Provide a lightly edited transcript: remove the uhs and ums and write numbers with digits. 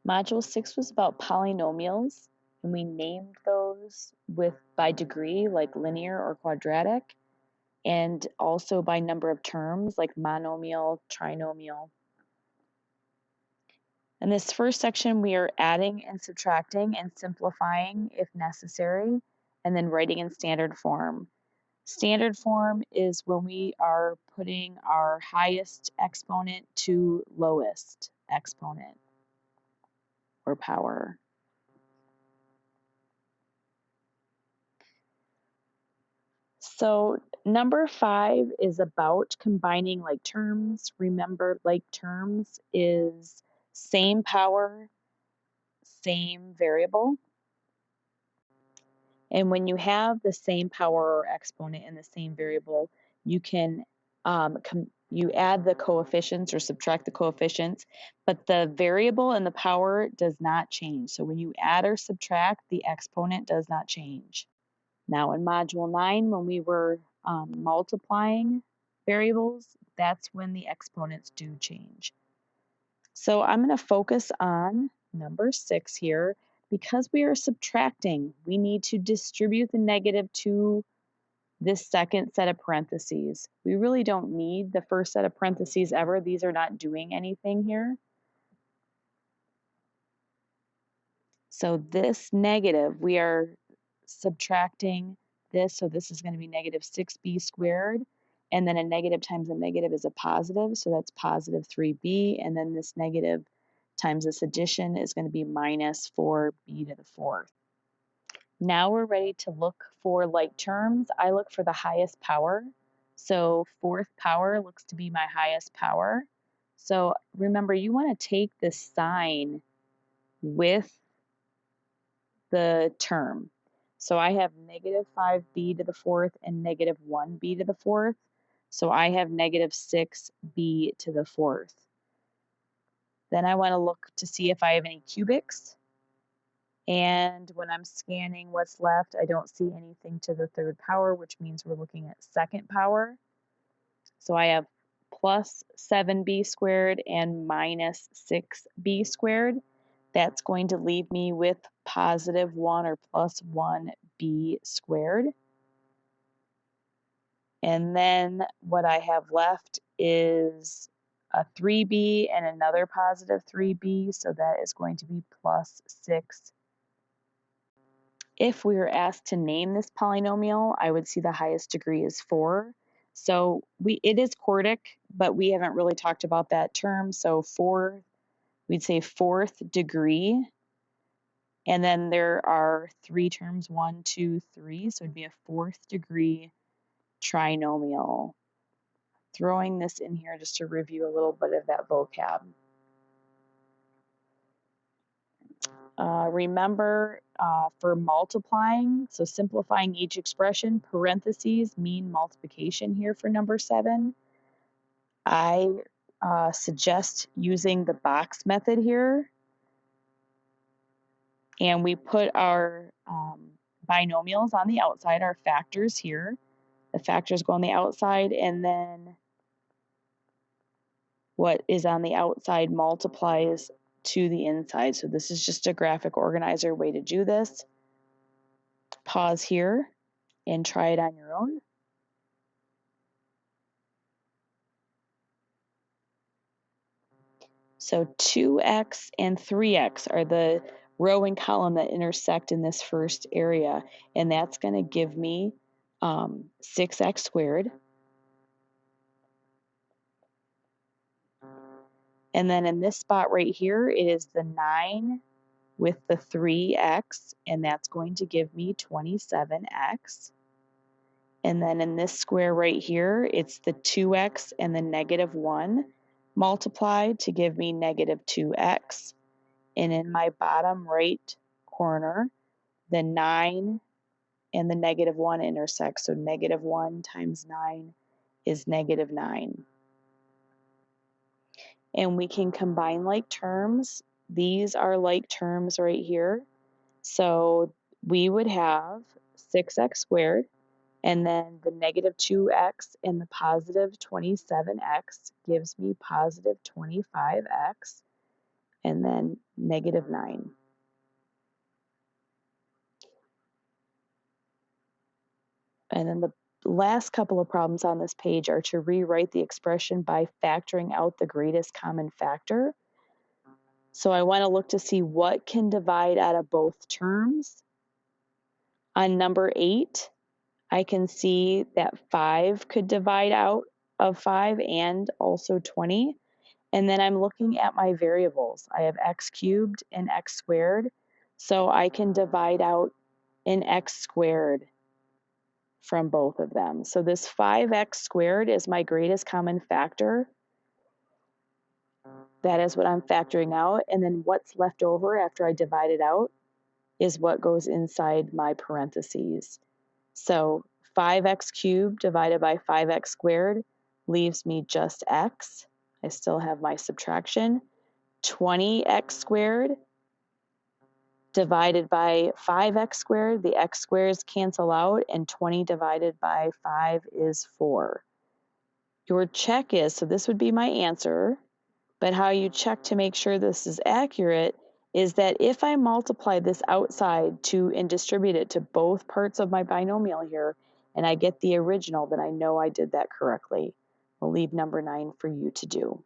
Module 6 was about polynomials, and we named those by degree, like linear or quadratic, and also by number of terms, like monomial, trinomial. In this first section, we are adding and subtracting and simplifying if necessary, and then writing in standard form. Standard form is when we are putting our highest exponent to lowest exponent or power. So number 5 is about combining like terms. Remember, like terms is same power, same variable. And when you have the same power or exponent in the same variable, you can you add the coefficients or subtract the coefficients, but the variable and the power does not change. So when you add or subtract, the exponent does not change. Now in Module 9, when we were multiplying variables, that's when the exponents do change. So I'm going to focus on number 6 here. Because we are subtracting, we need to distribute the negative to this second set of parentheses. We really don't need the first set of parentheses ever. These are not doing anything here. So this negative, we are subtracting this, so this is going to be negative 6b squared, and then a negative times a negative is a positive, so that's positive 3b, and then this negative times this addition is going to be minus 4b to the fourth. Now we're ready to look for like terms. I look for the highest power, so fourth power looks to be my highest power. So remember, you want to take this sign with the term. So I have negative 5b to the fourth and negative 1b to the fourth. So I have negative 6b to the fourth. Then I want to look to see if I have any cubics. And when I'm scanning what's left, I don't see anything to the third power, which means we're looking at second power. So I have plus 7b squared and minus 6b squared. That's going to leave me with positive 1 or plus 1b squared. And then what I have left is a 3b and another positive 3b, so that is going to be plus 6. If we were asked to name this polynomial, I would see the highest degree is 4. So it is quartic, but we haven't really talked about that term. So 4, we'd say fourth degree. And then there are 3 terms, 1, 2, 3. So it'd be a fourth degree trinomial. Throwing this in here just to review a little bit of that vocab. Remember, for multiplying, so simplifying each expression, parentheses mean multiplication here for number 7. I suggest using the box method here. And we put our binomials on the outside, our factors here. The factors go on the outside, and then what is on the outside multiplies to the inside. So this is just a graphic organizer way to do this. Pause here and try it on your own. So 2x and 3x are the row and column that intersect in this first area, and that's going to give me 6x squared. And then in this spot right here, it is the 9 with the 3x, and that's going to give me 27x. And then in this square right here, it's the 2x and the negative 1 multiplied to give me negative 2x. And in my bottom right corner, the 9 and the negative 1 intersect. So negative 1 times 9 is negative 9. And we can combine like terms. These are like terms right here. So we would have 6x squared, and then the negative 2x and the positive 27x gives me positive 25x. and then -9. And then the last couple of problems on this page are to rewrite the expression by factoring out the greatest common factor. So I want to look to see what can divide out of both terms. On number 8, I can see that 5 could divide out of 5 and also 20. And then I'm looking at my variables. I have x cubed and x squared. So I can divide out an x squared from both of them. So this 5x squared is my greatest common factor. That is what I'm factoring out. And then what's left over after I divide it out is what goes inside my parentheses. So 5x cubed divided by 5x squared leaves me just x. I still have my subtraction. 20x squared divided by 5x squared, the x squares cancel out, and 20 divided by 5 is 4. Your check is, so this would be my answer, but how you check to make sure this is accurate is that if I multiply this outside and distribute it to both parts of my binomial here, and I get the original, then I know I did that correctly. I'll leave number 9 for you to do.